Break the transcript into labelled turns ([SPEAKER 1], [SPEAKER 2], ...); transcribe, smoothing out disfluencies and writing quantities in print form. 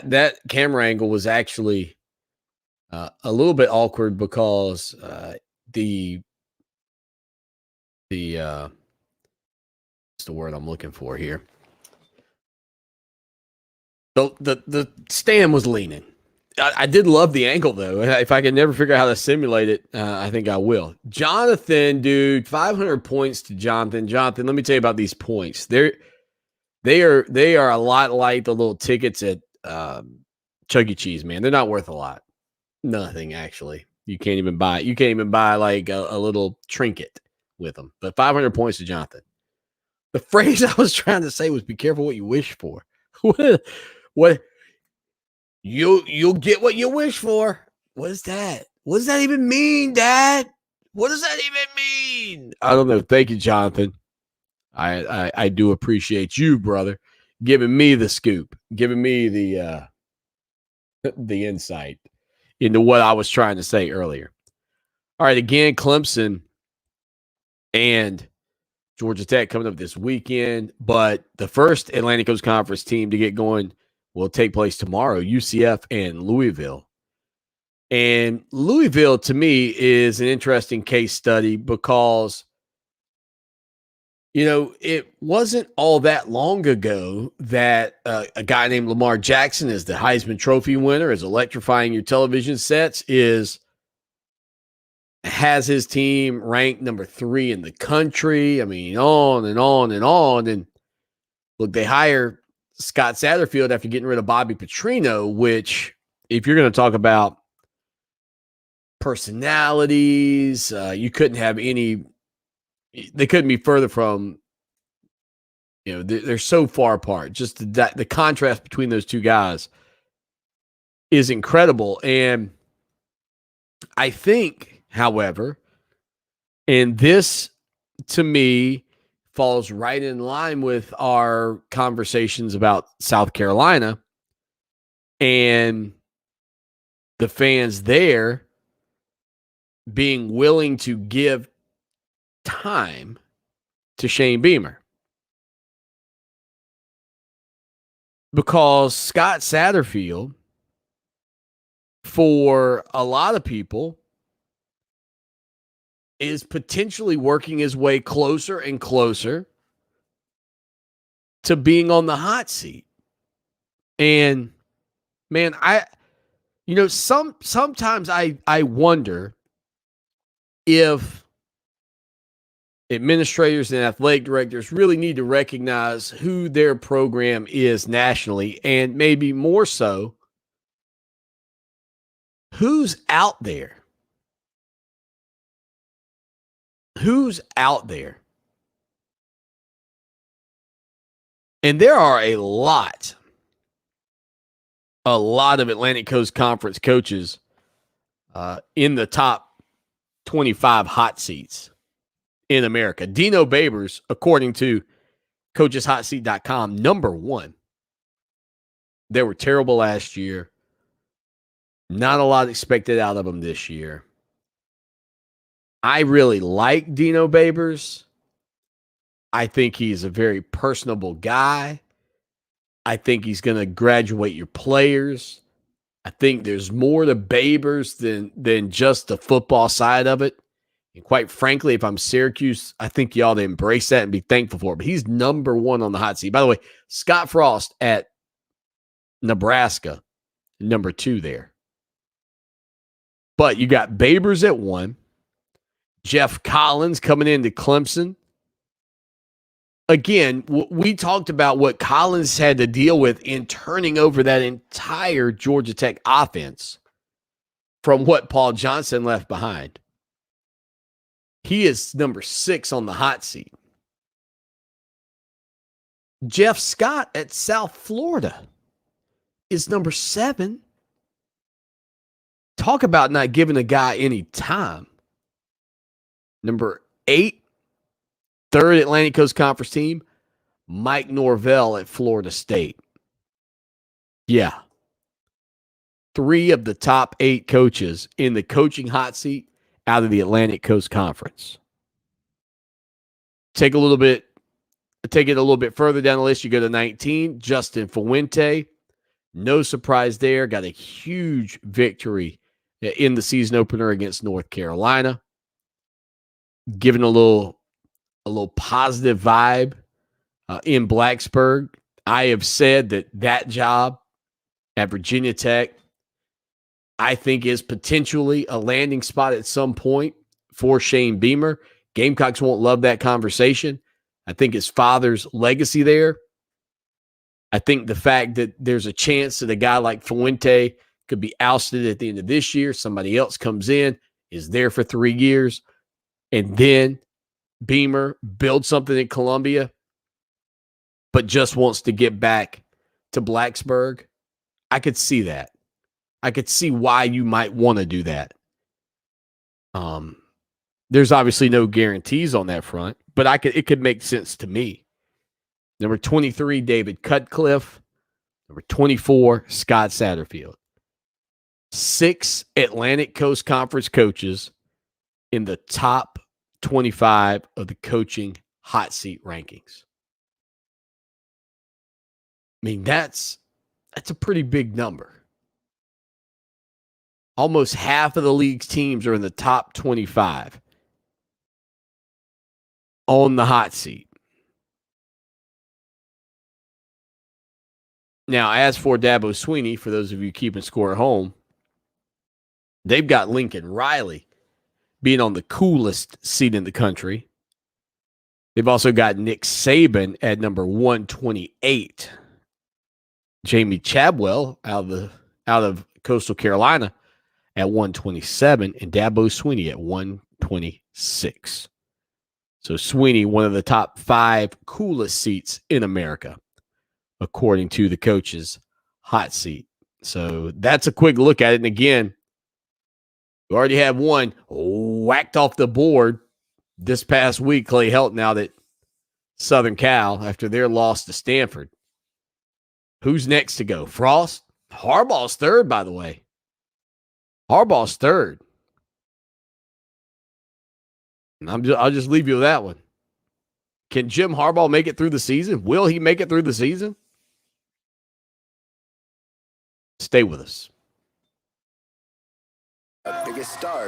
[SPEAKER 1] That camera angle was actually a little bit awkward because the what's the word I'm looking for here? The stand was leaning. I did love the angle though. If I can never figure out how to simulate it, I think I will. Jonathan, dude, 500 points to Jonathan. Jonathan, let me tell you about these points. They are a lot like the little tickets at Chuck E. Cheese, man. They're not worth a lot. Nothing actually. You can't even buy. You can't even buy like a little trinket with them. But 500 points to Jonathan. The phrase I was trying to say was "Be careful what you wish for." what you'll get what you wish for. What is that? What does that even mean, Dad? What does that even mean? I don't know. Thank you, Jonathan. I do appreciate you, brother, giving me the scoop, giving me the insight into what I was trying to say earlier. All right, again, Clemson and Georgia Tech coming up this weekend, but the first Atlantic Coast Conference team to get going will take place tomorrow, UCF and Louisville. And Louisville, to me, is an interesting case study because, it wasn't all that long ago that a guy named Lamar Jackson is the Heisman Trophy winner, is electrifying your television sets, has his team ranked number 3 in the country. I mean, on and on and on. And look, they hire Scott Satterfield after getting rid of Bobby Petrino, which, if you're going to talk about personalities, you couldn't have any. They couldn't be further from. They're so far apart. Just the contrast between those two guys is incredible. And I think, however, and this to me falls right in line with our conversations about South Carolina and the fans there being willing to give time to Shane Beamer. Because Scott Satterfield, for a lot of people, is potentially working his way closer and closer to being on the hot seat. And man, sometimes I wonder if administrators and athletic directors really need to recognize who their program is nationally, and maybe more so, who's out there. Who's out there? And there are a lot of Atlantic Coast Conference coaches in the top 25 hot seats in America. Dino Babers, according to coacheshotseat.com, number 1. They were terrible last year. Not a lot expected out of them this year. I really like Dino Babers. I think he's a very personable guy. I think he's going to graduate your players. I think there's more to Babers than just the football side of it. And quite frankly, if I'm Syracuse, I think you ought to embrace that and be thankful for it. But he's number 1 on the hot seat. By the way, Scott Frost at Nebraska, number 2 there. But you got Babers at 1. Jeff Collins coming into Clemson. Again, we talked about what Collins had to deal with in turning over that entire Georgia Tech offense from what Paul Johnson left behind. He is number 6 on the hot seat. Jeff Scott at South Florida is number 7. Talk about not giving a guy any time. Number 8, third Atlantic Coast Conference team, Mike Norvell at Florida State. Yeah. 3 of the top 8 coaches in the coaching hot seat out of the Atlantic Coast Conference. Take it a little bit further down the list. You go to 19, Justin Fuente, No surprise there. Got a huge victory in the season opener against North Carolina. Giving a little positive vibe in Blacksburg. I have said that job at Virginia Tech, I think, is potentially a landing spot at some point for Shane Beamer. Gamecocks won't love that conversation. I think his father's legacy there. I think the fact that there's a chance that a guy like Fuente could be ousted at the end of this year, somebody else comes in, is there for 3 years, and then Beamer builds something in Columbia, but just wants to get back to Blacksburg. I could see that. I could see why you might want to do that. There's obviously no guarantees on that front, but it could make sense to me. Number 23, David Cutcliffe. Number 24, Scott Satterfield. 6 Atlantic Coast Conference coaches in the top 25 of the coaching hot seat rankings. I mean, that's a pretty big number. Almost half of the league's teams are in the top 25 on the hot seat. Now, as for Dabo Swanny, for those of you keeping score at home, they've got Lincoln Riley being on the coolest seat in the country. They've also got Nick Saban at number 128. Jamie Chadwell out of Coastal Carolina at 127, and Dabo Swanny at 126. So Swanny, one of the top 5 coolest seats in America, according to the coach's hot seat. So that's a quick look at it. And again, we already have one whacked off the board this past week, Clay Helton out at Southern Cal after their loss to Stanford. Who's next to go? Frost? Harbaugh's third, by the way. Harbaugh's third. I'll just leave you with that one. Can Jim Harbaugh make it through the season? Will he make it through the season? Stay with us.
[SPEAKER 2] Biggest star.